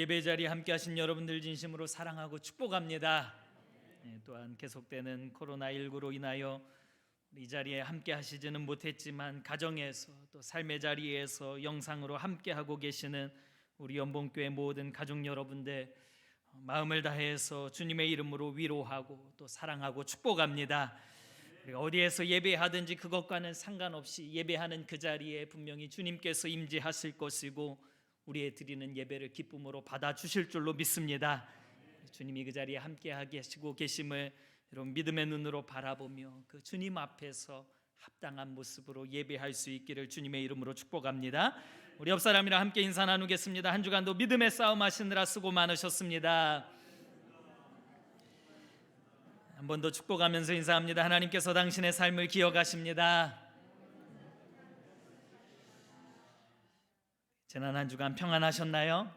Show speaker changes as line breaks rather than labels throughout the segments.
예배 자리에 함께 하신 여러분들 진심으로 사랑하고 축복합니다. 또한 계속되는 코로나19로 인하여 이 자리에 함께 하시지는 못했지만 가정에서 또 삶의 자리에서 영상으로 함께 하고 계시는 우리 연봉교회 모든 가족 여러분들 마음을 다해서 주님의 이름으로 위로하고 또 사랑하고 축복합니다. 우리가 어디에서 예배하든지 그것과는 상관없이 예배하는 그 자리에 분명히 주님께서 임재하실 것이고 우리의 드리는 예배를 기쁨으로 받아주실 줄로 믿습니다. 주님이 그 자리에 함께 하시고 계심을 여러분 믿음의 눈으로 바라보며 그 주님 앞에서 합당한 모습으로 예배할 수 있기를 주님의 이름으로 축복합니다. 우리 옆 사람이랑 함께 인사 나누겠습니다. 한 주간도 믿음의 싸움 하시느라 수고 많으셨습니다. 한 번 더 축복하면서 인사합니다. 하나님께서 당신의 삶을 기억하십니다. 지난 한 주간 평안하셨나요?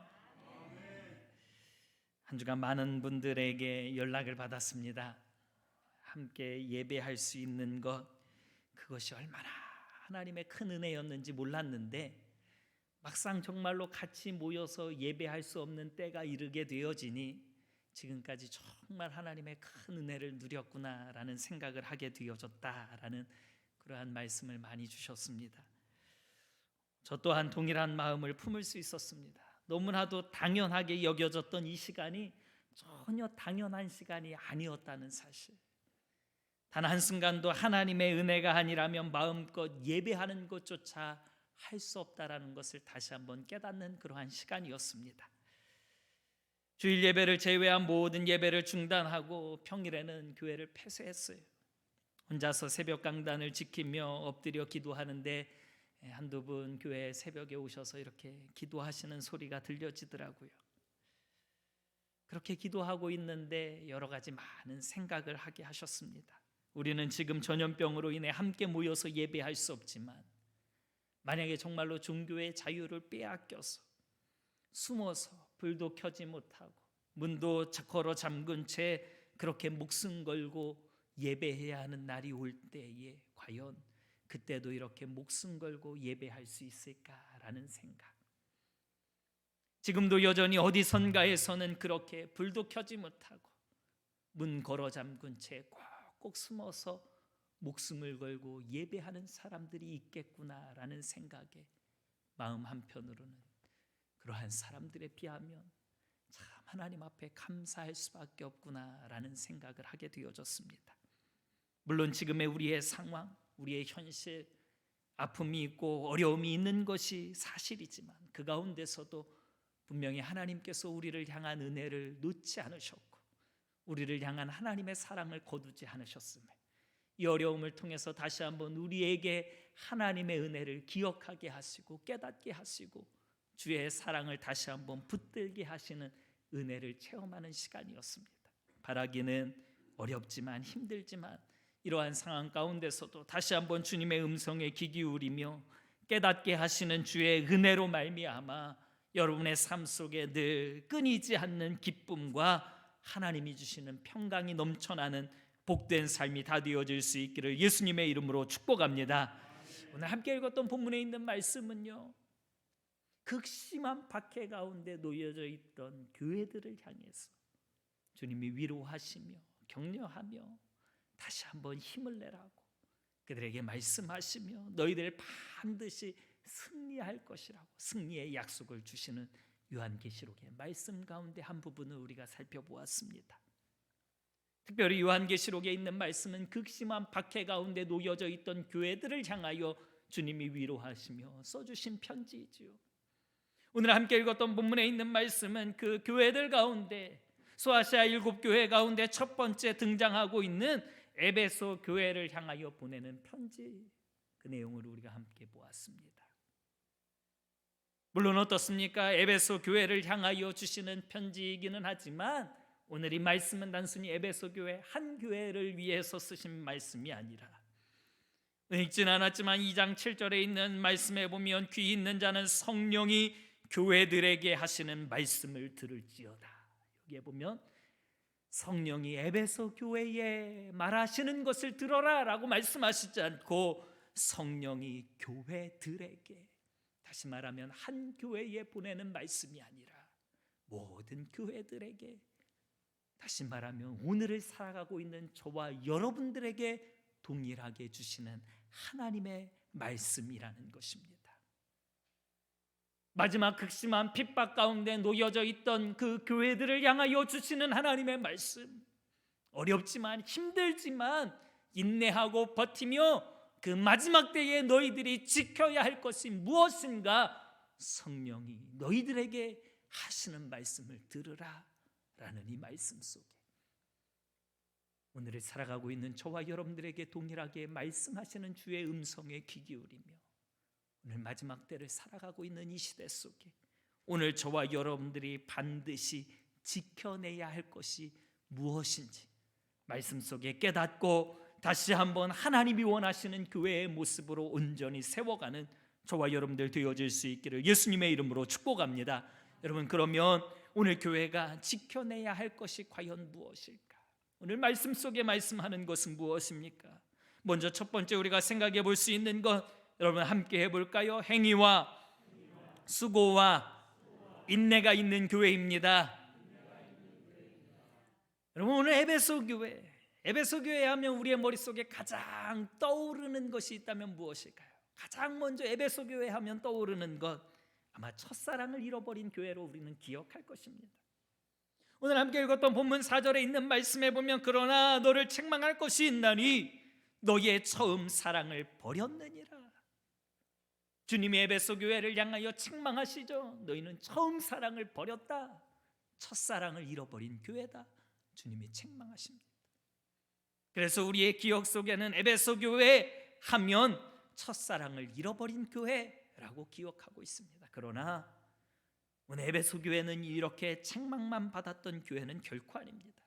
한 주간 많은 분들에게 연락을 받았습니다. 함께 예배할 수 있는 것, 그것이 얼마나 하나님의 큰 은혜였는지 몰랐는데 막상 정말로 같이 모여서 예배할 수 없는 때가 이르게 되어지니 지금까지 정말 하나님의 큰 은혜를 누렸구나라는 생각을 하게 되어졌다라는 그러한 말씀을 많이 주셨습니다. 저 또한 동일한 마음을 품을 수 있었습니다. 너무나도 당연하게 여겨졌던 이 시간이 전혀 당연한 시간이 아니었다는 사실, 단 한순간도 하나님의 은혜가 아니라면 마음껏 예배하는 것조차 할 수 없다라는 것을 다시 한번 깨닫는 그러한 시간이었습니다. 주일 예배를 제외한 모든 예배를 중단하고 평일에는 교회를 폐쇄했어요. 혼자서 새벽 강단을 지키며 엎드려 기도하는데 한두 분 교회 새벽에 오셔서 이렇게 기도하시는 소리가 들려지더라고요. 그렇게 기도하고 있는데 여러 가지 많은 생각을 하게 하셨습니다. 우리는 지금 전염병으로 인해 함께 모여서 예배할 수 없지만 만약에 정말로 종교의 자유를 빼앗겨서 숨어서 불도 켜지 못하고 문도 걸어 잠근 채 그렇게 목숨 걸고 예배해야 하는 날이 올 때에 과연 그때도 이렇게 목숨 걸고 예배할 수 있을까라는 생각. 지금도 여전히 어디선가에서는 그렇게 불도 켜지 못하고 문 걸어 잠근 채 꼭꼭 숨어서 목숨을 걸고 예배하는 사람들이 있겠구나라는 생각에 마음 한편으로는 그러한 사람들에 비하면 참 하나님 앞에 감사할 수밖에 없구나라는 생각을 하게 되어졌습니다. 물론 지금의 우리의 상황, 우리의 현실, 아픔이 있고 어려움이 있는 것이 사실이지만 그 가운데서도 분명히 하나님께서 우리를 향한 은혜를 놓지 않으셨고 우리를 향한 하나님의 사랑을 거두지 않으셨음에 이 어려움을 통해서 다시 한번 우리에게 하나님의 은혜를 기억하게 하시고 깨닫게 하시고 주의 사랑을 다시 한번 붙들게 하시는 은혜를 체험하는 시간이었습니다. 바라기는 어렵지만 힘들지만 이러한 상황 가운데서도 다시 한번 주님의 음성에 귀 기울이며 깨닫게 하시는 주의 은혜로 말미암아 여러분의 삶 속에 늘 끊이지 않는 기쁨과 하나님이 주시는 평강이 넘쳐나는 복된 삶이 다 되어질 수 있기를 예수님의 이름으로 축복합니다. 오늘 함께 읽었던 본문에 있는 말씀은요, 극심한 박해 가운데 놓여져 있던 교회들을 향해서 주님이 위로하시며 격려하며 다시 한번 힘을 내라고 그들에게 말씀하시며 너희들 반드시 승리할 것이라고 승리의 약속을 주시는 요한계시록의 말씀 가운데 한 부분을 우리가 살펴보았습니다. 특별히 요한계시록에 있는 말씀은 극심한 박해 가운데 놓여져 있던 교회들을 향하여 주님이 위로하시며 써주신 편지이지요. 오늘 함께 읽었던 본문에 있는 말씀은 그 교회들 가운데 소아시아 7교회 가운데 첫 번째 등장하고 있는 에베소 교회를 향하여 보내는 편지, 그 내용을 우리가 함께 보았습니다. 물론 어떻습니까? 에베소 교회를 향하여 주시는 편지이기는 하지만 오늘 이 말씀은 단순히 에베소 교회 한 교회를 위해서 쓰신 말씀이 아니라 읽진 않았지만 2장 7절에 있는 말씀에 보면 귀 있는 자는 성령이 교회들에게 하시는 말씀을 들을지어다. 여기에 보면 성령이 에베소 교회에 말하시는 것을 들어라 라고 말씀하시지 않고 성령이 교회들에게, 다시 말하면 한 교회에 보내는 말씀이 아니라 모든 교회들에게, 다시 말하면 오늘을 살아가고 있는 저와 여러분들에게 동일하게 주시는 하나님의 말씀이라는 것입니다. 마지막 극심한 핍박 가운데 놓여져 있던 그 교회들을 향하여 주시는 하나님의 말씀, 어렵지만 힘들지만 인내하고 버티며 그 마지막 때에 너희들이 지켜야 할 것이 무엇인가, 성령이 너희들에게 하시는 말씀을 들으라 라는 이 말씀 속에 오늘을 살아가고 있는 저와 여러분들에게 동일하게 말씀하시는 주의 음성에 귀 기울이며 오늘 마지막 때를 살아가고 있는 이 시대 속에 오늘 저와 여러분들이 반드시 지켜내야 할 것이 무엇인지 말씀 속에 깨닫고 다시 한번 하나님이 원하시는 교회의 모습으로 온전히 세워가는 저와 여러분들 되어질 수 있기를 예수님의 이름으로 축복합니다. 여러분, 그러면 오늘 교회가 지켜내야 할 것이 과연 무엇일까? 오늘 말씀 속에 말씀하는 것은 무엇입니까? 먼저 첫 번째 우리가 생각해 볼 수 있는 것, 여러분 함께 해볼까요? 행위와 수고와 인내가 있는 교회입니다. 여러분, 오늘 에베소 교회 하면 우리의 머릿속에 가장 떠오르는 것이 있다면 무엇일까요? 가장 먼저 에베소 교회 하면 떠오르는 것, 아마 첫사랑을 잃어버린 교회로 우리는 기억할 것입니다. 오늘 함께 읽었던 본문 4절에 있는 말씀에 보면 그러나 너를 책망할 것이 있나니 너의 처음 사랑을 버렸느니라. 주님이 에베소 교회를 향하여 책망하시죠. 너희는 처음 사랑을 버렸다, 첫사랑을 잃어버린 교회다, 주님이 책망하십니다. 그래서 우리의 기억 속에는 에베소 교회 하면 첫사랑을 잃어버린 교회라고 기억하고 있습니다. 그러나 오늘 에베소 교회는 이렇게 책망만 받았던 교회는 결코 아닙니다.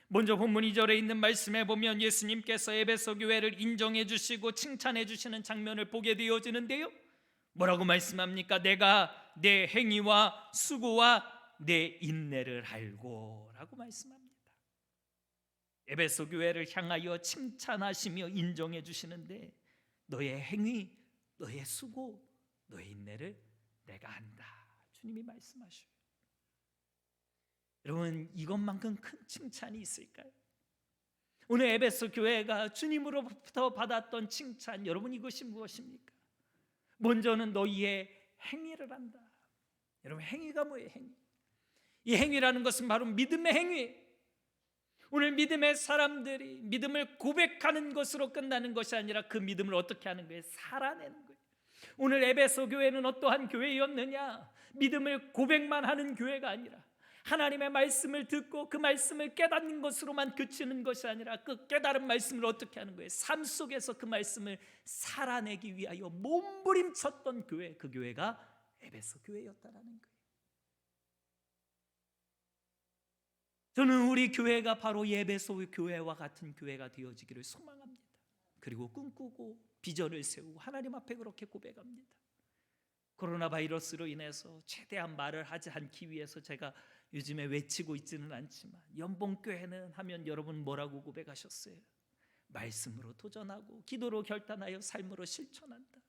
먼저 본문 2절에 있는 말씀에 보면 예수님께서 에베소 교회를 인정해 주시고 칭찬해 주시는 장면을 보게 되어지는데요, 뭐라고 말씀합니까? 내가 내 행위와 수고와 내 인내를 알고 라고 말씀합니다. 에베소 교회를 향하여 칭찬하시며 인정해 주시는데 너의 행위, 너의 수고, 너의 인내를 내가 안다, 주님이 말씀하셔요. 여러분, 이것만큼 큰 칭찬이 있을까요? 오늘 에베소 교회가 주님으로부터 받았던 칭찬, 여러분 이것이 무엇입니까? 먼저는 너희의 행위를 안다. 여러분, 행위가 뭐예요? 행위. 이 행위라는 것은 바로 믿음의 행위. 오늘 믿음의 사람들이 믿음을 고백하는 것으로 끝나는 것이 아니라 그 믿음을 어떻게 하는 거예요? 살아내는 거예요. 오늘 에베소 교회는 어떠한 교회였느냐? 믿음을 고백만 하는 교회가 아니라 하나님의 말씀을 듣고 그 말씀을 깨닫는 것으로만 그치는 것이 아니라 그 깨달은 말씀을 어떻게 하는 거예요? 삶 속에서 그 말씀을 살아내기 위하여 몸부림쳤던 교회, 그 교회가 에베소 교회였다라는 거예요. 저는 우리 교회가 바로 에베소 교회와 같은 교회가 되어지기를 소망합니다. 그리고 꿈꾸고 비전을 세우고 하나님 앞에 그렇게 고백합니다. 코로나 바이러스로 인해서 최대한 말을 하지 않기 위해서 제가 요즘에 외치고 있지는 않지만 연봉교회는 하면 여러분 뭐라고 고백하셨어요? 말씀으로 도전하고 기도로 결단하여 삶으로 실천한다.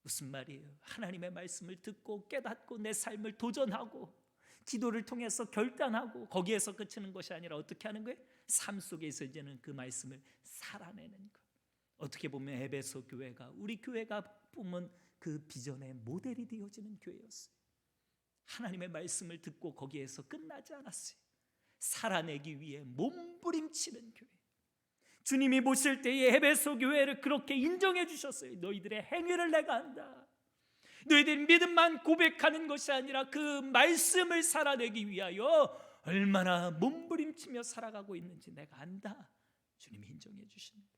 무슨 말이에요? 하나님의 말씀을 듣고 깨닫고 내 삶을 도전하고 기도를 통해서 결단하고 거기에서 그치는 것이 아니라 어떻게 하는 거예요? 삶 속에서 이제는 그 말씀을 살아내는 것. 어떻게 보면 에베소 교회가 우리 교회가 보면 그 비전의 모델이 되어지는 교회였어요. 하나님의 말씀을 듣고 거기에서 끝나지 않았어요. 살아내기 위해 몸부림치는 교회. 주님이 보실 때에 에베소 교회를 그렇게 인정해 주셨어요. 너희들의 행위를 내가 안다. 너희들 믿음만 고백하는 것이 아니라 그 말씀을 살아내기 위하여 얼마나 몸부림치며 살아가고 있는지 내가 안다. 주님이 인정해 주십니다.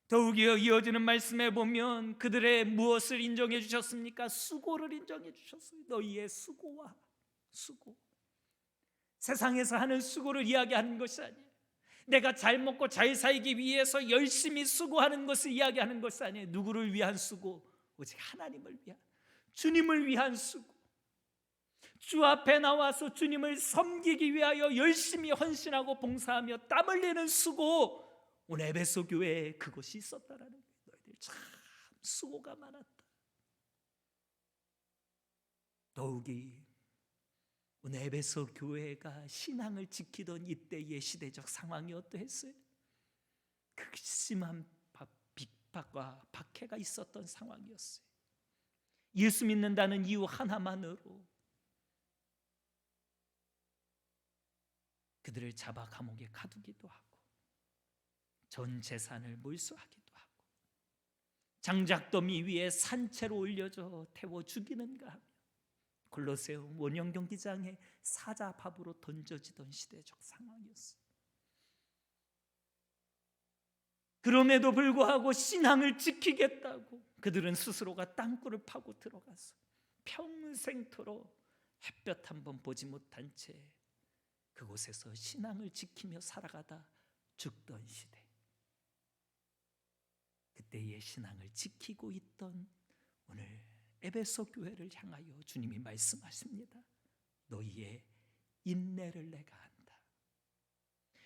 더욱이어 이어지는 말씀에 보면 그들의 무엇을 인정해 주셨습니까? 수고를 인정해 주셨어요. 너희의 수고와 수고. 세상에서 하는 수고를 이야기하는 것이 아니에요. 내가 잘 먹고 잘 살기 위해서 열심히 수고하는 것을 이야기하는 것이 아니에요. 누구를 위한 수고? 오직 하나님을 위한, 주님을 위한 수고. 주 앞에 나와서 주님을 섬기기 위하여 열심히 헌신하고 봉사하며 땀 흘리는 수고. 오늘 에베소 교회에 그것이 있었다라는 거예요. 너희들 참 수고가 많았다. 더욱이 오늘 에베소 교회가 신앙을 지키던 이때의 시대적 상황이 어떠했어요? 극심한 핍박과 박해가 있었던 상황이었어요. 예수 믿는다는 이유 하나만으로 그들을 잡아 감옥에 가두기도 하고 전 재산을 몰수하기도 하고 장작더미 위에 산채로 올려줘 태워 죽이는가 하며 골로새움 원형 경기장에 사자밥으로 던져지던 시대적 상황이었어요. 그럼에도 불구하고 신앙을 지키겠다고 그들은 스스로가 땅굴을 파고 들어가서 평생토록 햇볕 한번 보지 못한 채 그곳에서 신앙을 지키며 살아가다 죽던 시대, 그때의 신앙을 지키고 있던 오늘 에베소 교회를 향하여 주님이 말씀하십니다. 너희의 인내를 내가 안다.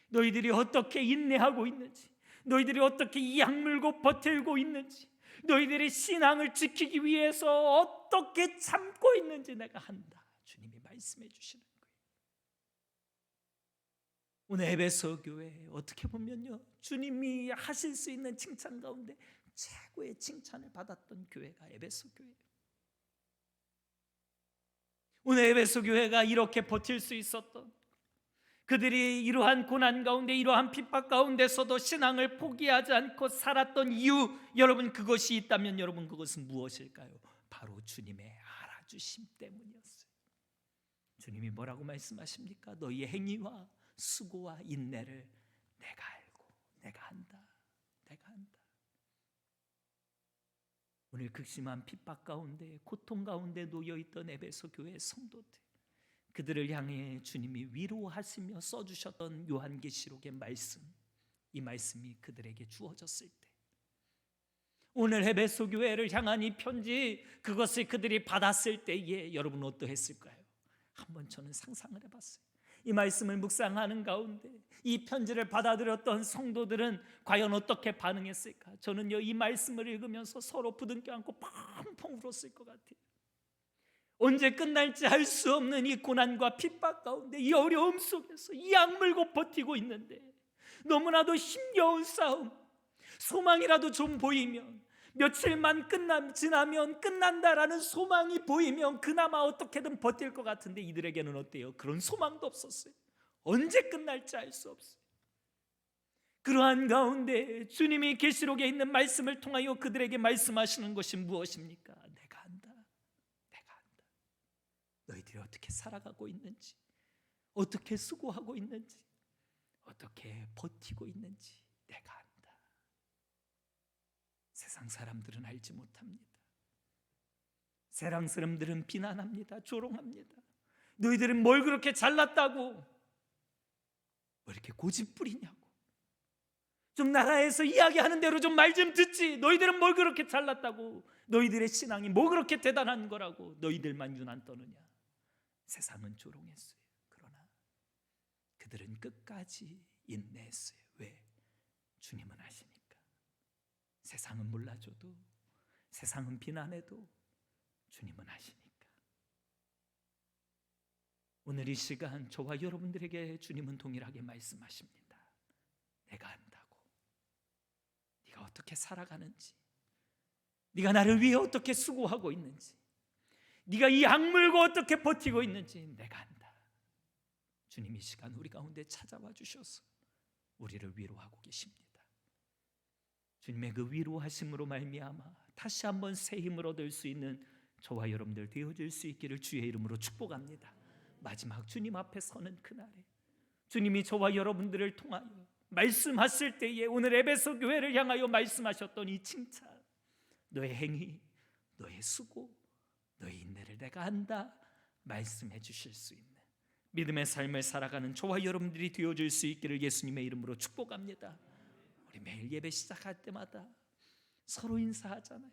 너희들이 어떻게 인내하고 있는지, 너희들이 어떻게 이 악물고 버틸고 있는지, 너희들이 신앙을 지키기 위해서 어떻게 참고 있는지 내가 한다. 주님이 말씀해 주시는 거예요. 오늘 에베소 교회 어떻게 보면요, 주님이 하실 수 있는 칭찬 가운데 최고의 칭찬을 받았던 교회가 에베소 교회예요. 오늘 에베소 교회가 이렇게 버틸 수 있었던, 그들이 이러한 고난 가운데 이러한 핍박 가운데서도 신앙을 포기하지 않고 살았던 이유, 여러분 그것이 있다면 여러분 그것은 무엇일까요? 바로 주님의 알아주심 때문이었어요. 주님이 뭐라고 말씀하십니까? 너희의 행위와 수고와 인내를 내가 알고 내가 한다. 내가 한다. 오늘 극심한 핍박 가운데 고통 가운데 놓여있던 에베소 교회 성도들, 그들을 향해 주님이 위로하시며 써주셨던 요한계시록의 말씀, 이 말씀이 그들에게 주어졌을 때, 오늘 에베소 교회를 향한 이 편지, 그것을 그들이 받았을 때에 여러분 어떠했을까요? 한번 저는 상상을 해봤어요. 이 말씀을 묵상하는 가운데 이 편지를 받아들였던 성도들은 과연 어떻게 반응했을까? 저는요, 이 말씀을 읽으면서 서로 부둥켜 안고 펑펑 울었을 것 같아요. 언제 끝날지 알 수 없는 이 고난과 핍박 가운데, 이 어려움 속에서 이 악물고 버티고 있는데 너무나도 힘겨운 싸움, 소망이라도 좀 보이면, 며칠만 지나면 끝난다라는 소망이 보이면 그나마 어떻게든 버틸 것 같은데 이들에게는 어때요? 그런 소망도 없었어요. 언제 끝날지 알 수 없어요. 그러한 가운데 주님이 계시록에 있는 말씀을 통하여 그들에게 말씀하시는 것이 무엇입니까? 내가 안다. 내가 안다. 너희들이 어떻게 살아가고 있는지, 어떻게 수고하고 있는지, 어떻게 버티고 있는지 내가 안다. 세상 사람들은 알지 못합니다. 세상 사람들은 비난합니다. 조롱합니다. 너희들은 뭘 그렇게 잘났다고, 왜 이렇게 고집부리냐고, 좀 나라에서 이야기하는 대로 좀 말 좀 듣지, 너희들은 뭘 그렇게 잘났다고, 너희들의 신앙이 뭐 그렇게 대단한 거라고 너희들만 유난 떠느냐. 세상은 조롱했어요. 그러나 그들은 끝까지 인내했어요. 왜? 주님은 아시니까. 세상은 몰라줘도, 세상은 비난해도 주님은 아시니까. 오늘 이 시간 저와 여러분들에게 주님은 동일하게 말씀하십니다. 내가 안다고. 네가 어떻게 살아가는지, 네가 나를 위해 어떻게 수고하고 있는지, 네가 이 악물고 어떻게 버티고 있는지 내가 안다. 주님 이 시간 우리 가운데 찾아와 주셔서 우리를 위로하고 계십니다. 주님의 그 위로하심으로 말미암아 다시 한번 새 힘을 얻을 수 있는 저와 여러분들 되어질 수 있기를 주의 이름으로 축복합니다. 마지막 주님 앞에 서는 그날에 주님이 저와 여러분들을 통하여 말씀하실 때에 오늘 에베소 교회를 향하여 말씀하셨던 이 칭찬, 너의 행위, 너의 수고, 너의 인내를 내가 안다 말씀해 주실 수 있는 믿음의 삶을 살아가는 저와 여러분들이 되어질 수 있기를 예수님의 이름으로 축복합니다. 우리 매일 예배 시작할 때마다 서로 인사하잖아요.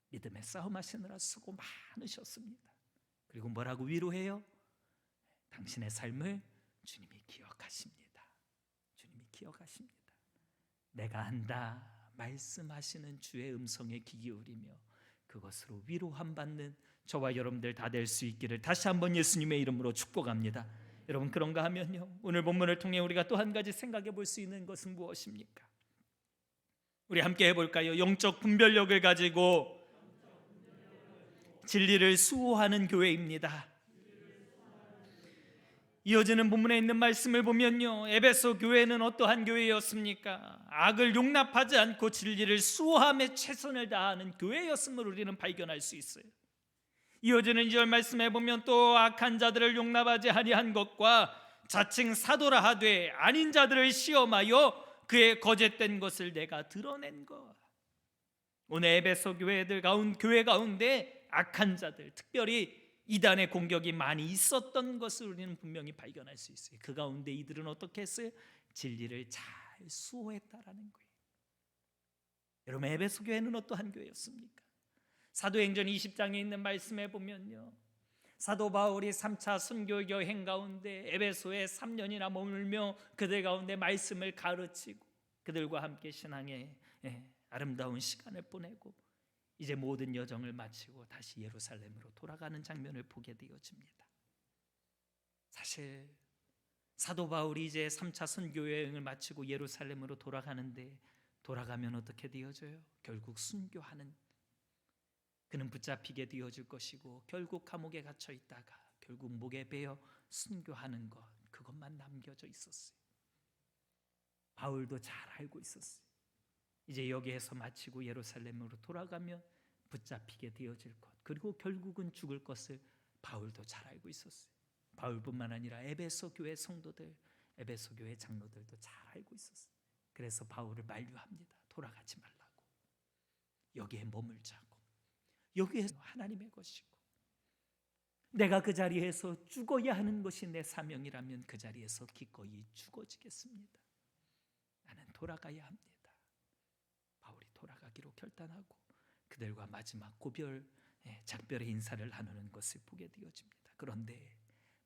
믿음의 싸움 하시느라 수고 많으셨습니다. 그리고 뭐라고 위로해요? 당신의 삶을 주님이 기억하십니다. 주님이 기억하십니다. 내가 안다 말씀하시는 주의 음성에 귀 기울이며 그것으로 위로함 받는 저와 여러분들 다 될 수 있기를 다시 한번 예수님의 이름으로 축복합니다. 여러분, 그런가 하면요, 오늘 본문을 통해 우리가 또 한 가지 생각해 볼 수 있는 것은 무엇입니까? 우리 함께 해볼까요? 영적 분별력을 가지고 진리를 수호하는 교회입니다. 이어지는 본문에 있는 말씀을 보면요, 에베소 교회는 어떠한 교회였습니까? 악을 용납하지 않고 진리를 수호함에 최선을 다하는 교회였음을 우리는 발견할 수 있어요. 이어지는 2절 말씀에 보면 또 악한 자들을 용납하지 아니한 것과 자칭 사도라 하되 아닌 자들을 시험하여 그의 거짓된 것을 내가 드러낸 것. 오늘 에베소 교회 가운데 악한 자들, 특별히 이단의 공격이 많이 있었던 것을 우리는 분명히 발견할 수 있어요. 그 가운데 이들은 어떻게 했어요? 진리를 잘 수호했다라는 거예요. 여러분, 에베소 교회는 어떠한 교회였습니까? 사도행전 20장에 있는 말씀에 보면요, 사도 바울이 3차 선교 여행 가운데 에베소에 3년이나 머물며 그들 가운데 말씀을 가르치고 그들과 함께 신앙의 아름다운 시간을 보내고 이제 모든 여정을 마치고 다시 예루살렘으로 돌아가는 장면을 보게 되어집니다. 사실 사도 바울이 이제 3차 선교 여행을 마치고 예루살렘으로 돌아가는데, 돌아가면 어떻게 되어져요? 결국 순교하는, 그는 붙잡히게 되어질 것이고 결국 감옥에 갇혀 있다가 결국 목에 베어 순교하는 것, 그것만 남겨져 있었어요. 바울도 잘 알고 있었어요. 이제 여기에서 마치고 예루살렘으로 돌아가면 붙잡히게 되어질 것, 그리고 결국은 죽을 것을 바울도 잘 알고 있었어요. 바울뿐만 아니라 에베소 교회 성도들, 에베소 교회 장로들도 잘 알고 있었어요. 그래서 바울을 만류합니다. 돌아가지 말라고, 여기에 머물자고, 여기에서 하나님의 것이고, 내가 그 자리에서 죽어야 하는 것이 내 사명이라면 그 자리에서 기꺼이 죽어지겠습니다. 나는 돌아가야 합니다. 바울이 돌아가기로 결단하고 그들과 마지막 작별의 인사를 나누는 것을 보게 되어집니다. 그런데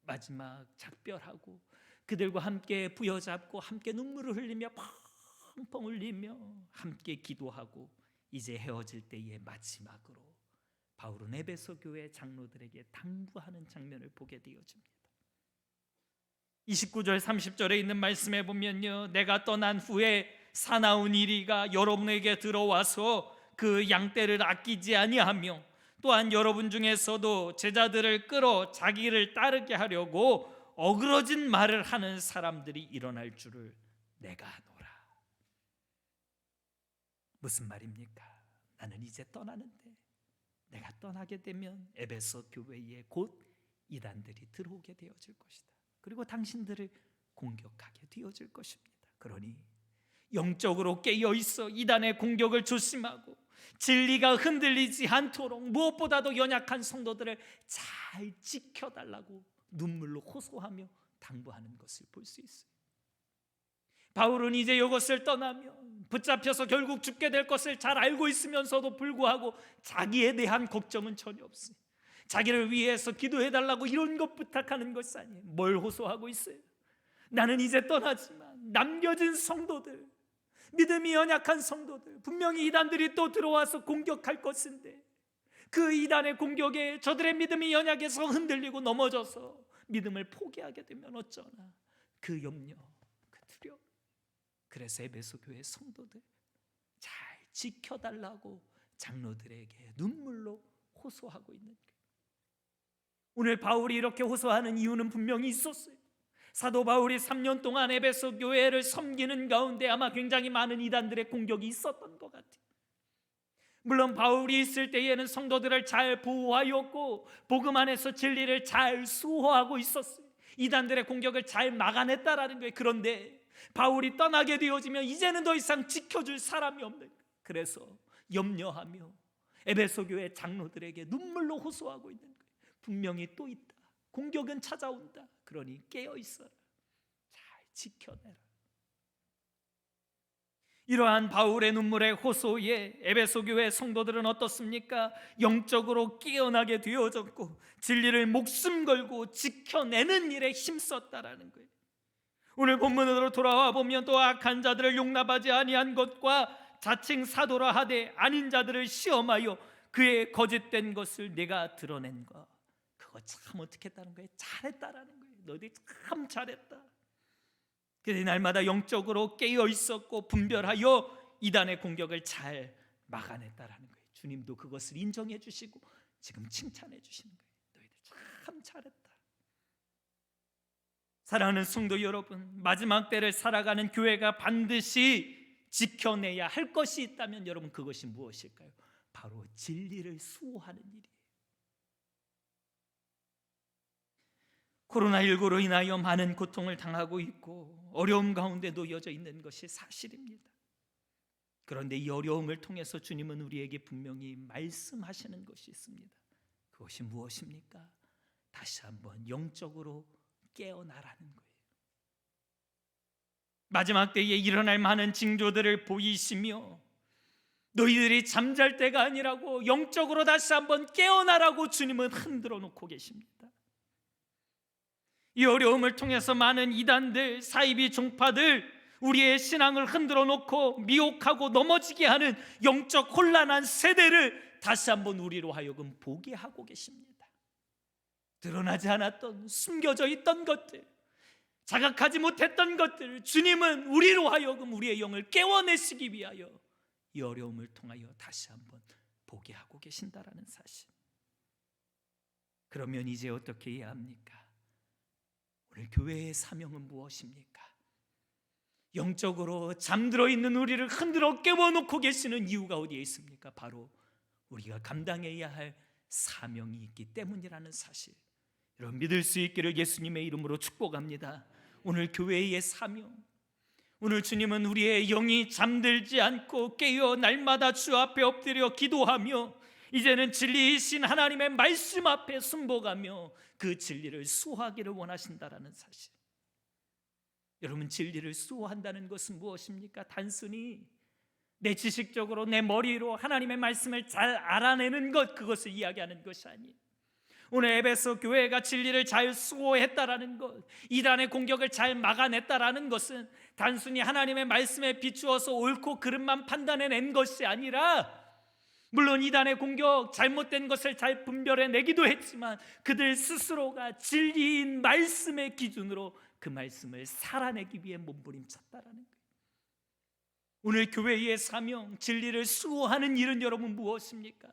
마지막 작별하고 그들과 함께 부여잡고 함께 눈물을 흘리며 펑펑 울리며 함께 기도하고 이제 헤어질 때의 마지막으로 바울은 에베소 교회 장로들에게 당부하는 장면을 보게 되어집니다. 29절 30절에 있는 말씀에 보면요, 내가 떠난 후에 사나운 이리가 여러분에게 들어와서 그 양떼를 아끼지 아니하며 또한 여러분 중에서도 제자들을 끌어 자기를 따르게 하려고 어그러진 말을 하는 사람들이 일어날 줄을 내가 아노라. 무슨 말입니까? 나는 이제 떠나는데 내가 떠나게 되면 에베소 교회에 곧 이단들이 들어오게 되어질 것이다. 그리고 당신들을 공격하게 되어질 것입니다. 그러니 영적으로 깨어있어 이단의 공격을 조심하고 진리가 흔들리지 않도록 무엇보다도 연약한 성도들을 잘 지켜달라고 눈물로 호소하며 당부하는 것을 볼 수 있어요. 바울은 이제 이것을 떠나며 붙잡혀서 결국 죽게 될 것을 잘 알고 있으면서도 불구하고 자기에 대한 걱정은 전혀 없어요. 자기를 위해서 기도해달라고 이런 것 부탁하는 것이 아니에요. 뭘 호소하고 있어요? 나는 이제 떠나지만 남겨진 성도들, 믿음이 연약한 성도들, 분명히 이단들이 또 들어와서 공격할 것인데 그 이단의 공격에 저들의 믿음이 연약해서 흔들리고 넘어져서 믿음을 포기하게 되면 어쩌나, 그 염려, 그 두려움. 그래서 에베소 교회 성도들 잘 지켜달라고 장로들에게 눈물로 호소하고 있는 거예요. 오늘 바울이 이렇게 호소하는 이유는 분명히 있었어요. 사도 바울이 3년 동안 에베소 교회를 섬기는 가운데 아마 굉장히 많은 이단들의 공격이 있었던 것 같아요. 물론 바울이 있을 때에는 성도들을 잘 보호하였고 복음 안에서 진리를 잘 수호하고 있었어요. 이단들의 공격을 잘 막아냈다라는 거예요. 그런데 바울이 떠나게 되어지면 이제는 더 이상 지켜줄 사람이 없는 거예요. 그래서 염려하며 에베소 교회 장로들에게 눈물로 호소하고 있는 거예요. 분명히 또 있다. 공격은 찾아온다. 그러니 깨어있어라. 잘 지켜내라. 이러한 바울의 눈물의 호소에 에베소 교회 성도들은 어떻습니까? 영적으로 깨어나게 되어졌고 진리를 목숨 걸고 지켜내는 일에 힘썼다라는 거예요. 오늘 본문으로 돌아와 보면 또 악한 자들을 용납하지 아니한 것과 자칭 사도라 하되 아닌 자들을 시험하여 그의 거짓된 것을 내가 드러낸 것, 그거 참 어떻게 했다는 거예요? 잘했다라는 거예요. 너희들 참 잘했다. 그래서 날마다 영적으로 깨어 있었고 분별하여 이단의 공격을 잘 막아냈다라는 거예요. 주님도 그것을 인정해 주시고 지금 칭찬해 주시는 거예요. 너희들 참 잘했다. 사랑하는 성도 여러분, 마지막 때를 살아가는 교회가 반드시 지켜내야 할 것이 있다면 여러분, 그것이 무엇일까요? 바로 진리를 수호하는 일이에요. 코로나19로 인하여 많은 고통을 당하고 있고 어려움 가운데 놓여져 있는 것이 사실입니다. 그런데 이 어려움을 통해서 주님은 우리에게 분명히 말씀하시는 것이 있습니다. 그것이 무엇입니까? 다시 한번 영적으로 깨어나라는 거예요. 마지막 때에 일어날 많은 징조들을 보이시며 너희들이 잠잘 때가 아니라고 영적으로 다시 한번 깨어나라고 주님은 흔들어 놓고 계십니다. 이 어려움을 통해서 많은 이단들, 사이비 종파들, 우리의 신앙을 흔들어 놓고 미혹하고 넘어지게 하는 영적 혼란한 세대를 다시 한번 우리로 하여금 보게 하고 계십니다. 드러나지 않았던, 숨겨져 있던 것들, 자각하지 못했던 것들, 주님은 우리로 하여금 우리의 영을 깨워내시기 위하여 이 어려움을 통하여 다시 한번 보게 하고 계신다라는 사실. 그러면 이제 어떻게 해야 합니까? 오늘 교회의 사명은 무엇입니까? 영적으로 잠들어 있는 우리를 흔들어 깨워놓고 계시는 이유가 어디에 있습니까? 바로 우리가 감당해야 할 사명이 있기 때문이라는 사실, 여러분 믿을 수 있기를 예수님의 이름으로 축복합니다. 오늘 교회의 사명, 오늘 주님은 우리의 영이 잠들지 않고 깨어 날마다 주 앞에 엎드려 기도하며 이제는 진리이신 하나님의 말씀 앞에 순복하며 그 진리를 수호하기를 원하신다라는 사실. 여러분, 진리를 수호한다는 것은 무엇입니까? 단순히 내 지식적으로 내 머리로 하나님의 말씀을 잘 알아내는 것, 그것을 이야기하는 것이 아니에요. 오늘 에베소 교회가 진리를 잘 수호했다라는 것, 이단의 공격을 잘 막아냈다라는 것은 단순히 하나님의 말씀에 비추어서 옳고 그름만 판단해낸 것이 아니라, 물론 이단의 공격, 잘못된 것을 잘 분별해내기도 했지만 그들 스스로가 진리인 말씀의 기준으로 그 말씀을 살아내기 위해 몸부림쳤다라는 거예요. 오늘 교회의 사명, 진리를 수호하는 일은 여러분 무엇입니까?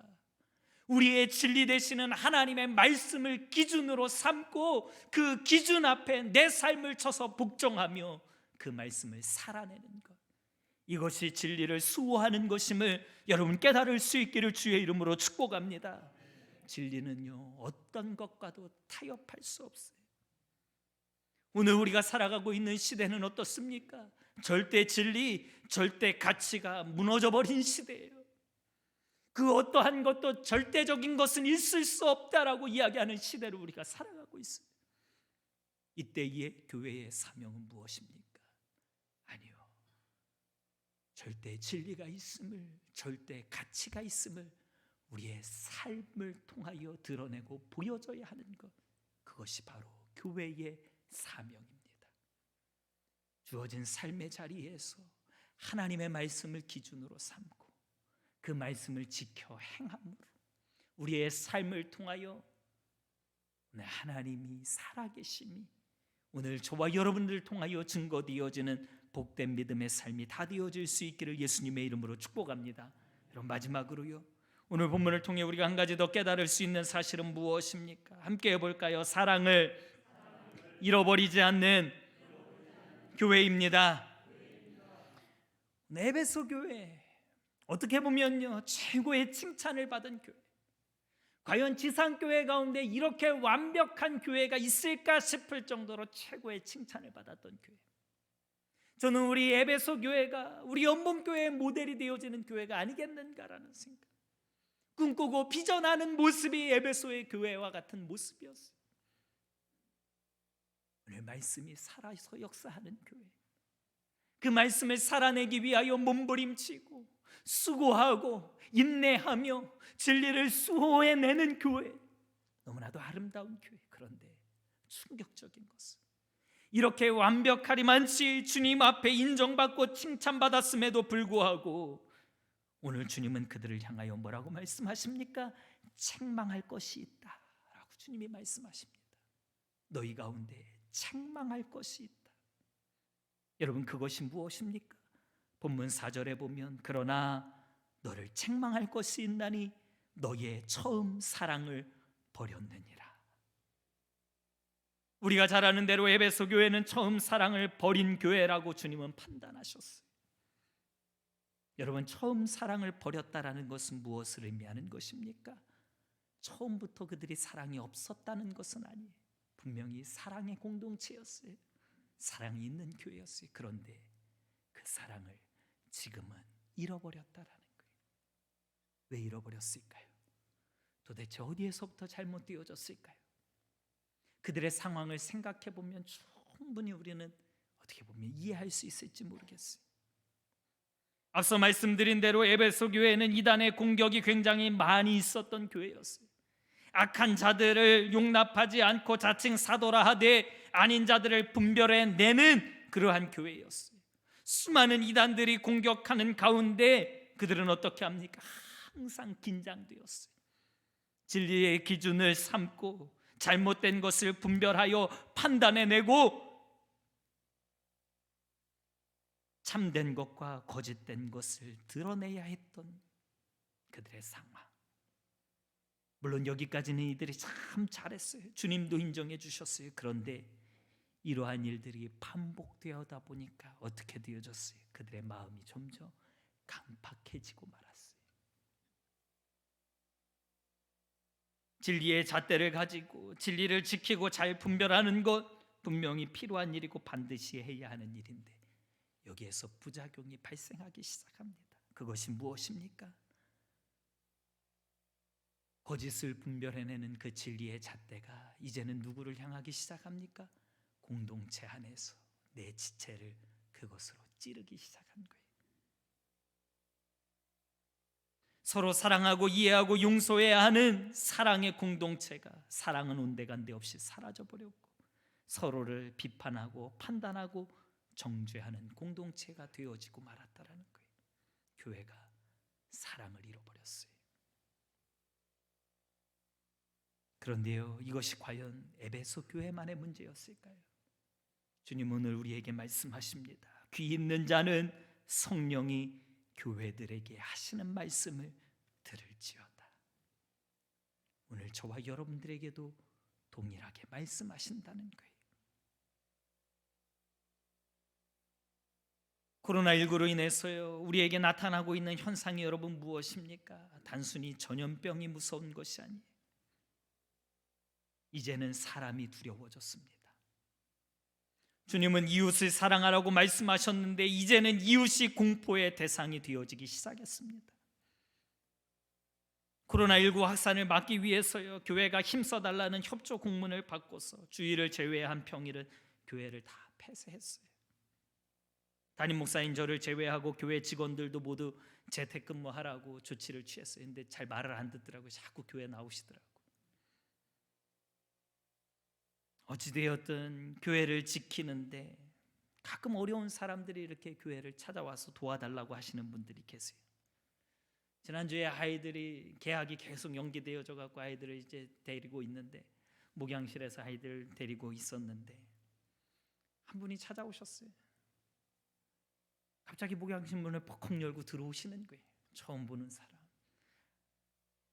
우리의 진리 되시는 하나님의 말씀을 기준으로 삼고 그 기준 앞에 내 삶을 쳐서 복종하며 그 말씀을 살아내는 것, 이것이 진리를 수호하는 것임을 여러분 깨달을 수 있기를 주의 이름으로 축복합니다. 진리는요, 어떤 것과도 타협할 수 없어요. 오늘 우리가 살아가고 있는 시대는 어떻습니까? 절대 진리, 절대 가치가 무너져버린 시대예요. 그 어떠한 것도 절대적인 것은 있을 수 없다라고 이야기하는 시대로 우리가 살아가고 있습니다. 이때의 교회의 사명은 무엇입니까? 아니요, 절대 진리가 있음을, 절대 가치가 있음을 우리의 삶을 통하여 드러내고 보여줘야 하는 것, 그것이 바로 교회의 사명입니다. 주어진 삶의 자리에서 하나님의 말씀을 기준으로 삼고 그 말씀을 지켜 행함으로 우리의 삶을 통하여 오늘 하나님이 살아계심이 오늘 저와 여러분들을 통하여 증거되어지는 복된 믿음의 삶이 다 되어질 수 있기를 예수님의 이름으로 축복합니다. 여러분, 마지막으로요, 오늘 본문을 통해 우리가 한 가지 더 깨달을 수 있는 사실은 무엇입니까? 함께 해볼까요? 사랑을 잃어버리지 않는 교회입니다. 에베소 교회, 어떻게 보면요, 최고의 칭찬을 받은 교회. 과연 지상교회 가운데 이렇게 완벽한 교회가 있을까 싶을 정도로 최고의 칭찬을 받았던 교회. 저는 우리 에베소 교회가 우리 연봉교회의 모델이 되어지는 교회가 아니겠는가라는 생각, 꿈꾸고 비전하는 모습이 에베소의 교회와 같은 모습이었어요. 오늘 말씀이 살아서 역사하는 교회, 그 말씀을 살아내기 위하여 몸부림치고 수고하고 인내하며 진리를 수호해내는 교회, 너무나도 아름다운 교회. 그런데 충격적인 것은 이렇게 완벽하리만치 주님 앞에 인정받고 칭찬받았음에도 불구하고 오늘 주님은 그들을 향하여 뭐라고 말씀하십니까? 책망할 것이 있다 라고 주님이 말씀하십니다. 너희 가운데 책망할 것이 있다. 여러분, 그것이 무엇입니까? 본문 4절에 보면 그러나 너를 책망할 것이 있나니 너의 처음 사랑을 버렸느니라. 우리가 잘 아는 대로 에베소 교회는 처음 사랑을 버린 교회라고 주님은 판단하셨어요. 여러분, 처음 사랑을 버렸다라는 것은 무엇을 의미하는 것입니까? 처음부터 그들이 사랑이 없었다는 것은 아니에요. 분명히 사랑의 공동체였어요. 사랑이 있는 교회였어요. 그런데 그 사랑을 지금은 잃어버렸다라는 거예요. 왜 잃어버렸을까요? 도대체 어디에서부터 잘못되어졌을까요? 그들의 상황을 생각해 보면 충분히 우리는 어떻게 보면 이해할 수 있을지 모르겠어요. 앞서 말씀드린 대로 에베소 교회는 이단의 공격이 굉장히 많이 있었던 교회였어요. 악한 자들을 용납하지 않고 자칭 사도라 하되 아닌 자들을 분별해내는 그러한 교회였어요. 수많은 이단들이 공격하는 가운데 그들은 어떻게 합니까? 항상 긴장되었어요. 진리의 기준을 삼고 잘못된 것을 분별하여 판단해내고 참된 것과 거짓된 것을 드러내야 했던 그들의 상황. 물론 여기까지는 이들이 참 잘했어요. 주님도 인정해 주셨어요. 그런데 이러한 일들이 반복되어다 보니까 어떻게 되어졌어요? 그들의 마음이 점점 강팍해지고 말았어요. 진리의 잣대를 가지고 진리를 지키고 잘 분별하는 것 분명히 필요한 일이고 반드시 해야 하는 일인데 여기에서 부작용이 발생하기 시작합니다. 그것이 무엇입니까? 거짓을 분별해내는 그 진리의 잣대가 이제는 누구를 향하기 시작합니까? 공동체 안에서 내 지체를 그것으로 찌르기 시작한 거예요. 서로 사랑하고 이해하고 용서해야 하는 사랑의 공동체가 사랑은 온데간데 없이 사라져버렸고 서로를 비판하고 판단하고 정죄하는 공동체가 되어지고 말았다라는 거예요. 교회가 사랑을 잃어버렸어요. 그런데요, 이것이 과연 에베소 교회만의 문제였을까요? 주님 오늘 우리에게 말씀하십니다. 귀 있는 자는 성령이 교회들에게 하시는 말씀을 들을지어다. 오늘 저와 여러분들에게도 동일하게 말씀하신다는 거예요. 코로나19로 인해서요 우리에게 나타나고 있는 현상이 여러분 무엇입니까? 단순히 전염병이 무서운 것이 아니에요. 이제는 사람이 두려워졌습니다. 주님은 이웃을 사랑하라고 말씀하셨는데 이제는 이웃이 공포의 대상이 되어지기 시작했습니다. 코로나19 확산을 막기 위해서요 교회가 힘써달라는 협조 공문을 받고서 주일을 제외한 평일은 교회를 다 폐쇄했어요. 담임 목사인 저를 제외하고 교회 직원들도 모두 재택근무하라고 조치를 취했어요. 근데 잘 말을 안 듣더라고요. 자꾸 교회 나오시더라고요. 어찌되었든 교회를 지키는데 가끔 어려운 사람들이 이렇게 교회를 찾아와서 도와달라고 하시는 분들이 계세요. 지난주에 아이들이 개학이 계속 연기되어져 갖고 아이들을 이제 데리고 있는데 목양실에서 아이들 데리고 있었는데 한 분이 찾아오셨어요. 갑자기 목양실 문을 퍽퍽 열고 들어오시는 거예요. 처음 보는 사람.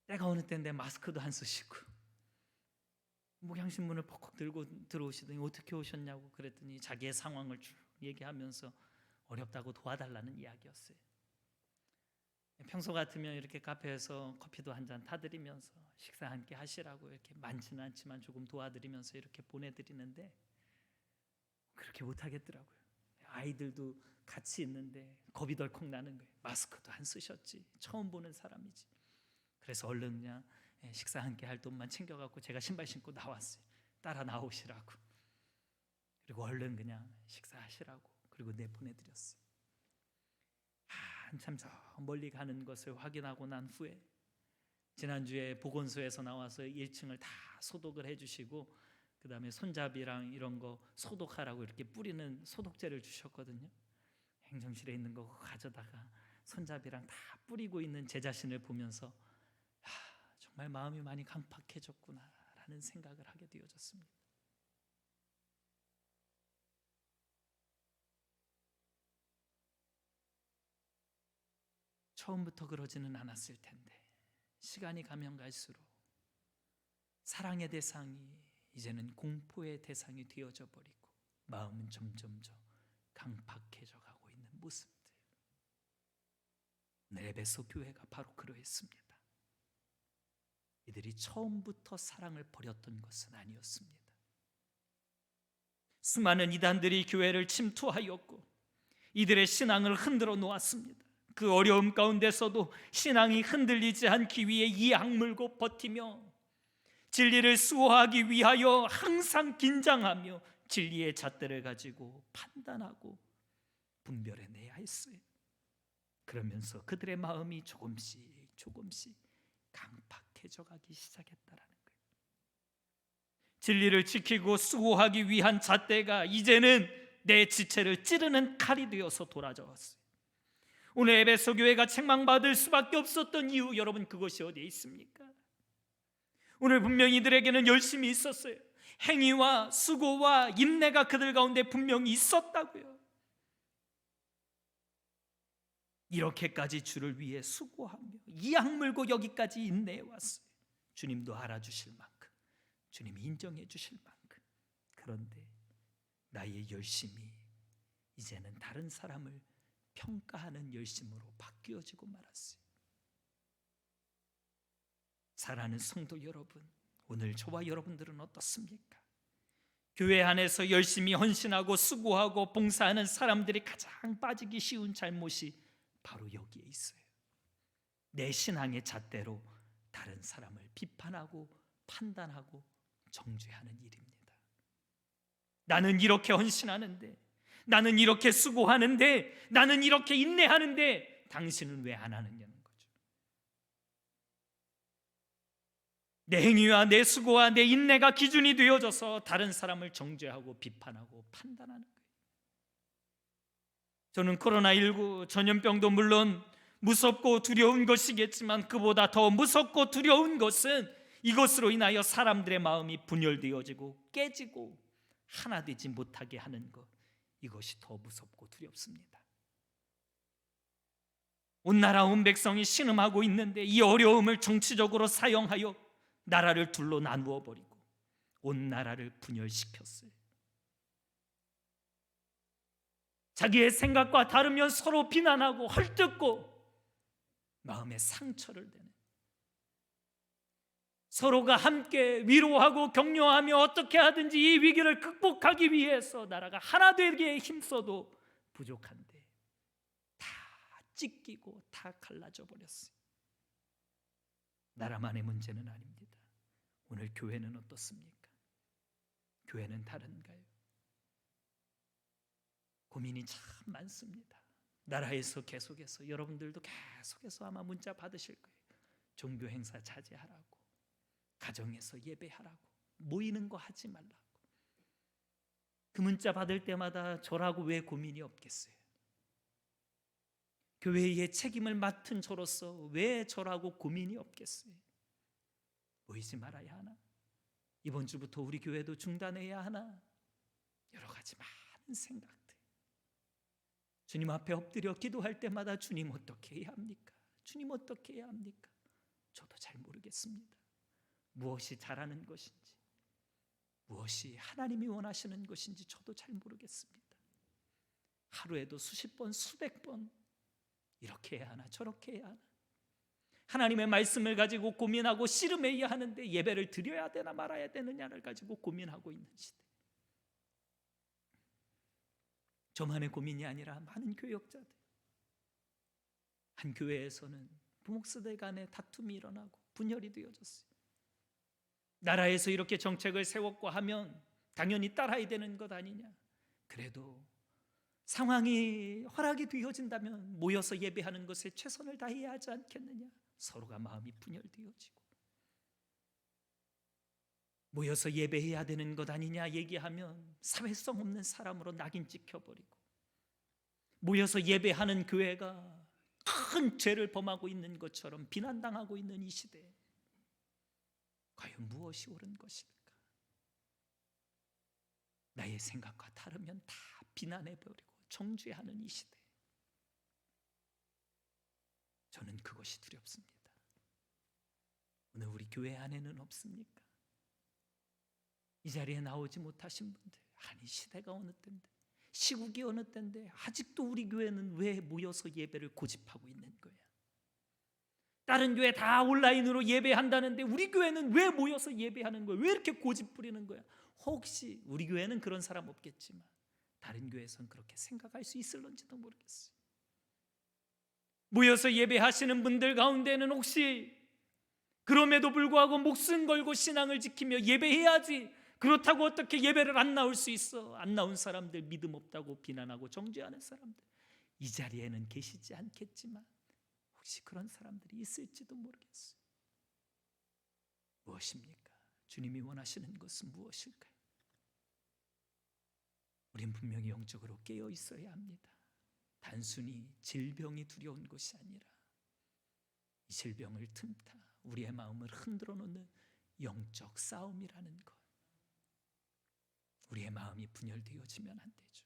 때가 어느 때인데 마스크도 안 쓰시고 목양실 문을 퍽퍽 들고 들어오시더니 어떻게 오셨냐고 그랬더니 자기의 상황을 쭉 얘기하면서 어렵다고 도와달라는 이야기였어요. 평소 같으면 이렇게 카페에서 커피도 한 잔 타드리면서 식사 함께 하시라고 이렇게 많지는 않지만 조금 도와드리면서 이렇게 보내드리는데 그렇게 못하겠더라고요. 아이들도 같이 있는데 겁이 덜컥 나는 거예요. 마스크도 안 쓰셨지. 처음 보는 사람이지. 그래서 얼른 그냥 식사 함께 할 돈만 챙겨갖고 제가 신발 신고 나왔어요. 따라 나오시라고. 그리고 얼른 그냥 식사하시라고. 그리고 내보내드렸어요. 한참 저 멀리 가는 것을 확인하고 난 후에 지난주에 보건소에서 나와서 1층을 다 소독을 해주시고 그 다음에 손잡이랑 이런 거 소독하라고 이렇게 뿌리는 소독제를 주셨거든요. 행정실에 있는 거 가져다가 손잡이랑 다 뿌리고 있는 제 자신을 보면서 정말 마음이 많이 강팍해졌구나라는 생각을 하게 되어졌습니다. 처음부터 그러지는 않았을 텐데 시간이 가면 갈수록 사랑의 대상이 이제는 공포의 대상이 되어져 버리고 마음은 점점점 강팍해져 가고 있는 모습들. 오늘 에베소 교회가 바로 그러했습니다. 이들이 처음부터 사랑을 버렸던 것은 아니었습니다. 수많은 이단들이 교회를 침투하였고 이들의 신앙을 흔들어 놓았습니다. 그 어려움 가운데서도 신앙이 흔들리지 않기 위해 이 악물고 버티며 진리를 수호하기 위하여 항상 긴장하며 진리의 잣대를 가지고 판단하고 분별해내야 했어요. 그러면서 그들의 마음이 조금씩 강팍해져 가기 시작했다라는 거예요. 진리를 지키고 수호하기 위한 잣대가 이제는 내 지체를 찌르는 칼이 되어서 돌아져 왔어요. 오늘 에베소 교회가 책망받을 수밖에 없었던 이유, 여러분 그것이 어디에 있습니까? 오늘 분명히 이들에게는 열심이 있었어요. 행위와 수고와 인내가 그들 가운데 분명히 있었다고요. 이렇게까지 주를 위해 수고하며 이 악물고 여기까지 인내해 왔어요. 주님도 알아주실 만큼, 주님이 인정해 주실 만큼. 그런데 나의 열심이 이제는 다른 사람을 평가하는 열심으로 바뀌어지고 말았어요. 사랑하는 성도 여러분, 오늘 저와 여러분들은 어떻습니까? 교회 안에서 열심히 헌신하고 수고하고 봉사하는 사람들이 가장 빠지기 쉬운 잘못이 바로 여기에 있어요. 내 신앙의 잣대로 다른 사람을 비판하고 판단하고 정죄하는 일입니다. 나는 이렇게 헌신하는데, 나는 이렇게 수고하는데, 나는 이렇게 인내하는데 당신은 왜 안 하느냐는 거죠. 내 행위와 내 수고와 내 인내가 기준이 되어져서 다른 사람을 정죄하고 비판하고 판단하는 거예요. 저는 코로나19 전염병도 물론 무섭고 두려운 것이겠지만 그보다 더 무섭고 두려운 것은 이것으로 인하여 사람들의 마음이 분열되어지고 깨지고 하나 되지 못하게 하는 것, 이것이 더 무섭고 두렵습니다. 온 나라 온 백성이 신음하고 있는데 이 어려움을 정치적으로 사용하여 나라를 둘로 나누어 버리고 온 나라를 분열시켰어요. 자기의 생각과 다르면 서로 비난하고 헐뜯고 마음에 상처를 내는, 서로가 함께 위로하고 격려하며 어떻게 하든지 이 위기를 극복하기 위해서 나라가 하나 되기에 힘써도 부족한데 다 찢기고 다 갈라져 버렸어요. 나라만의 문제는 아닙니다. 오늘 교회는 어떻습니까? 교회는 다른가요? 고민이 참 많습니다. 나라에서 계속해서, 여러분들도 계속해서 아마 문자 받으실 거예요. 종교 행사 자제하라고, 가정에서 예배하라고, 모이는 거 하지 말라고. 그 문자 받을 때마다 저라고 왜 고민이 없겠어요? 교회의 책임을 맡은 저로서 왜 저라고 고민이 없겠어요? 모이지 말아야 하나? 이번 주부터 우리 교회도 중단해야 하나? 여러 가지 많은 생각들. 주님 앞에 엎드려 기도할 때마다 주님 어떻게 해야 합니까? 주님 어떻게 해야 합니까? 저도 잘 모르겠습니다. 무엇이 잘하는 것인지, 무엇이 하나님이 원하시는 것인지 저도 잘 모르겠습니다. 하루에도 수십 번, 수백 번 이렇게 해야 하나 저렇게 해야 하나, 하나님의 말씀을 가지고 고민하고 씨름해야 하는데 예배를 드려야 되나 말아야 되느냐를 가지고 고민하고 있는 시대. 저만의 고민이 아니라 많은 교역자들, 한 교회에서는 부목사들 간에 다툼이 일어나고 분열이 되어졌어요. 나라에서 이렇게 정책을 세웠고 하면 당연히 따라야 되는 것 아니냐. 그래도 상황이 허락이 되어진다면 모여서 예배하는 것에 최선을 다해야 하지 않겠느냐. 서로가 마음이 분열되어지고, 모여서 예배해야 되는 것 아니냐 얘기하면 사회성 없는 사람으로 낙인 찍혀버리고, 모여서 예배하는 교회가 큰 죄를 범하고 있는 것처럼 비난당하고 있는 이 시대에 과연 무엇이 옳은 것일까? 나의 생각과 다르면 다 비난해버리고 정죄하는 이 시대, 저는 그것이 두렵습니다. 오늘 우리 교회 안에는 없습니까? 이 자리에 나오지 못하신 분들, 아니 시대가 어느 때인데, 시국이 어느 때인데 아직도 우리 교회는 왜 모여서 예배를 고집하고 있는 거야? 다른 교회 다 온라인으로 예배한다는데 우리 교회는 왜 모여서 예배하는 거야? 왜 이렇게 고집 부리는 거야? 혹시 우리 교회는 그런 사람 없겠지만 다른 교회에선 그렇게 생각할 수 있을런지도 모르겠어요. 모여서 예배하시는 분들 가운데는 혹시 그럼에도 불구하고 목숨 걸고 신앙을 지키며 예배해야지, 그렇다고 어떻게 예배를 안 나올 수 있어? 안 나온 사람들, 믿음 없다고 비난하고 정죄하는 사람들, 이 자리에는 계시지 않겠지만 혹시 그런 사람들이 있을지도 모르겠어요. 무엇입니까? 주님이 원하시는 것은 무엇일까요? 우린 분명히 영적으로 깨어 있어야 합니다. 단순히 질병이 두려운 것이 아니라 이 질병을 틈타 우리의 마음을 흔들어 놓는 영적 싸움이라는 것, 우리의 마음이 분열되어지면 안 되죠.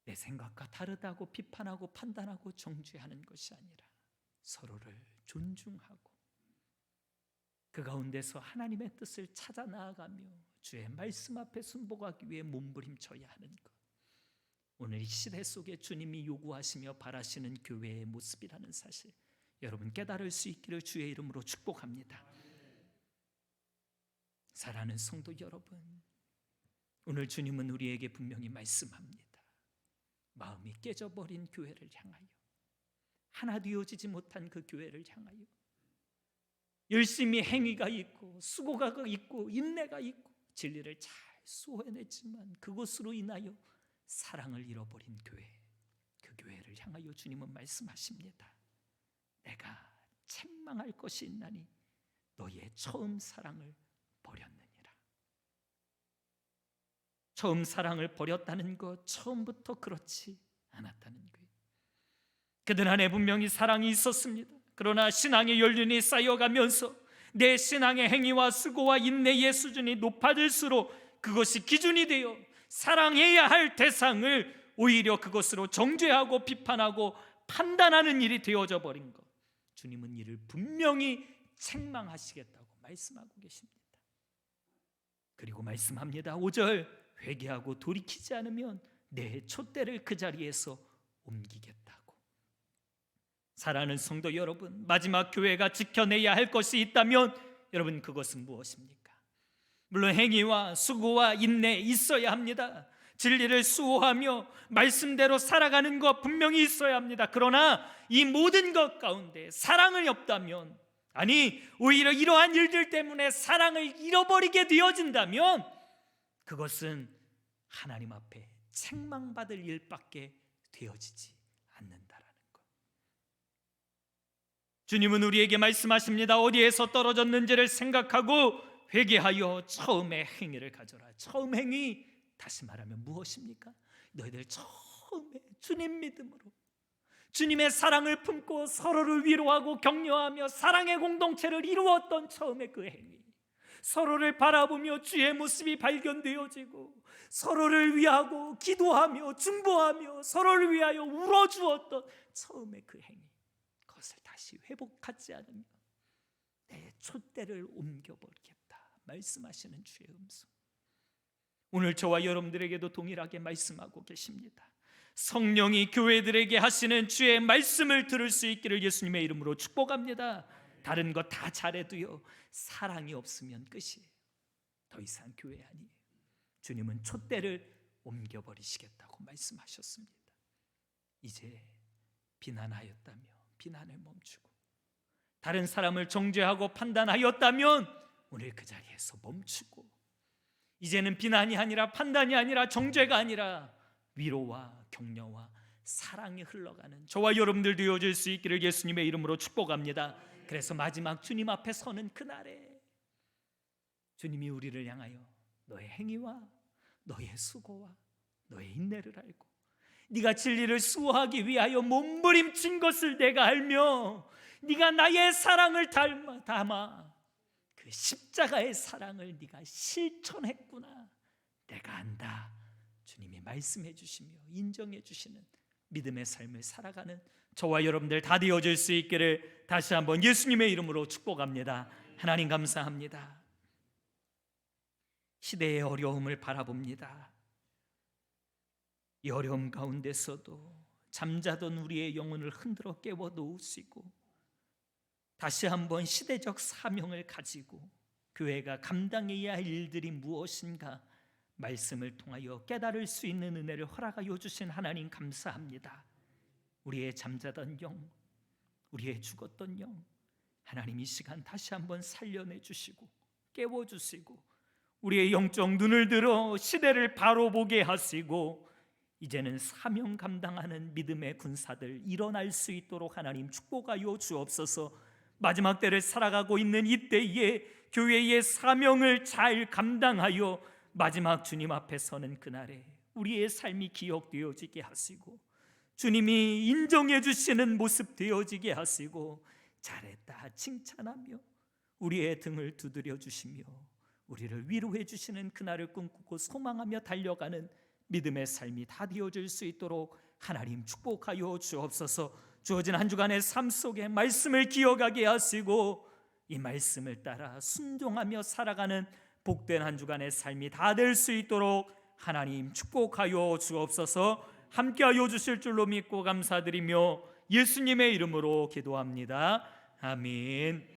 내 생각과 다르다고 비판하고 판단하고 정죄하는 것이 아니라 서로를 존중하고 그 가운데서 하나님의 뜻을 찾아 나아가며 주의 말씀 앞에 순복하기 위해 몸부림쳐야 하는 것, 오늘 이 시대 속에 주님이 요구하시며 바라시는 교회의 모습이라는 사실, 여러분 깨달을 수 있기를 주의 이름으로 축복합니다. 사랑하는 성도 여러분, 오늘 주님은 우리에게 분명히 말씀합니다. 마음이 깨져버린 교회를 향하여, 하나 되어지지 못한 그 교회를 향하여 열심히 행위가 있고 수고가 있고 인내가 있고 진리를 잘 수호해냈지만 그것으로 인하여 사랑을 잃어버린 교회, 그 교회를 향하여 주님은 말씀하십니다. 내가 책망할 것이 있나니 너의 처음 사랑을 버렸느니라. 처음 사랑을 버렸다는 것, 처음부터 그렇지 않았다는 거예요. 그들 안에 분명히 사랑이 있었습니다. 그러나 신앙의 연륜이 쌓여가면서 내 신앙의 행위와 수고와 인내의 수준이 높아질수록 그것이 기준이 되어 사랑해야 할 대상을 오히려 그것으로 정죄하고 비판하고 판단하는 일이 되어져 버린 것, 주님은 이를 분명히 책망하시겠다고 말씀하고 계십니다. 그리고 말씀합니다. 5절, 회개하고 돌이키지 않으면 내 촛대를 그 자리에서 옮기겠다고. 사랑하는 성도 여러분, 마지막 교회가 지켜내야 할 것이 있다면 여러분 그것은 무엇입니까? 물론 행위와 수고와 인내 있어야 합니다. 진리를 수호하며 말씀대로 살아가는 것 분명히 있어야 합니다. 그러나 이 모든 것 가운데 사랑이 없다면, 아니 오히려 이러한 일들 때문에 사랑을 잃어버리게 되어진다면 그것은 하나님 앞에 책망받을 일밖에 되어지지 않는다라는 것. 주님은 우리에게 말씀하십니다. 어디에서 떨어졌는지를 생각하고 회개하여 처음의 행위를 가져라. 처음 행위, 다시 말하면 무엇입니까? 너희들 처음에 주님 믿음으로 주님의 사랑을 품고 서로를 위로하고 격려하며 사랑의 공동체를 이루었던 처음의 그 행위, 서로를 바라보며 주의 모습이 발견되어지고 서로를 위하고 기도하며 중보하며 서로를 위하여 울어주었던 처음의 그 행위, 그것을 다시 회복하지 않으면 내 촛대를 옮겨버리겠다 말씀하시는 주의 음성, 오늘 저와 여러분들에게도 동일하게 말씀하고 계십니다. 성령이 교회들에게 하시는 주의 말씀을 들을 수 있기를 예수님의 이름으로 축복합니다. 다른 거 다 잘해도요, 사랑이 없으면 끝이에요. 더 이상 교회 아니에요. 주님은 촛대를 옮겨버리시겠다고 말씀하셨습니다. 이제 비난하였다며 비난을 멈추고 다른 사람을 정죄하고 판단하였다면 오늘 그 자리에서 멈추고 이제는 비난이 아니라 판단이 아니라 정죄가 아니라 위로와 격려와 사랑이 흘러가는 저와 여러분들 되어질 수 있기를 예수님의 이름으로 축복합니다. 그래서 마지막 주님 앞에 서는 그날에 주님이 우리를 향하여 너의 행위와 너의 수고와 너의 인내를 알고 네가 진리를 수호하기 위하여 몸부림친 것을 내가 알며 네가 나의 사랑을 담아 그 십자가의 사랑을 네가 실천했구나, 내가 안다. 주님이 말씀해 주시며 인정해 주시는 믿음의 삶을 살아가는 저와 여러분들 다 되어질 수 있기를 다시 한번 예수님의 이름으로 축복합니다. 하나님 감사합니다. 시대의 어려움을 바라봅니다. 이 어려움 가운데서도 잠자던 우리의 영혼을 흔들어 깨워 놓으시고 다시 한번 시대적 사명을 가지고 교회가 감당해야 할 일들이 무엇인가 말씀을 통하여 깨달을 수 있는 은혜를 허락하여 주신 하나님 감사합니다. 우리의 잠자던 영, 우리의 죽었던 영, 하나님 이 시간 다시 한번 살려내 주시고 깨워주시고 우리의 영적 눈을 들어 시대를 바로 보게 하시고 이제는 사명 감당하는 믿음의 군사들 일어날 수 있도록 하나님 축복하여 주옵소서. 마지막 때를 살아가고 있는 이때에 교회의 사명을 잘 감당하여 마지막 주님 앞에 서는 그날에 우리의 삶이 기억되어지게 하시고 주님이 인정해 주시는 모습 되어지게 하시고 잘했다 칭찬하며 우리의 등을 두드려 주시며 우리를 위로해 주시는 그날을 꿈꾸고 소망하며 달려가는 믿음의 삶이 다 되어질 수 있도록 하나님 축복하여 주옵소서. 주어진 한 주간의 삶 속에 말씀을 기억하게 하시고 이 말씀을 따라 순종하며 살아가는 복된 한 주간의 삶이 다 될 수 있도록 하나님 축복하여 주옵소서. 함께하여 주실 줄로 믿고 감사드리며 예수님의 이름으로 기도합니다. 아멘.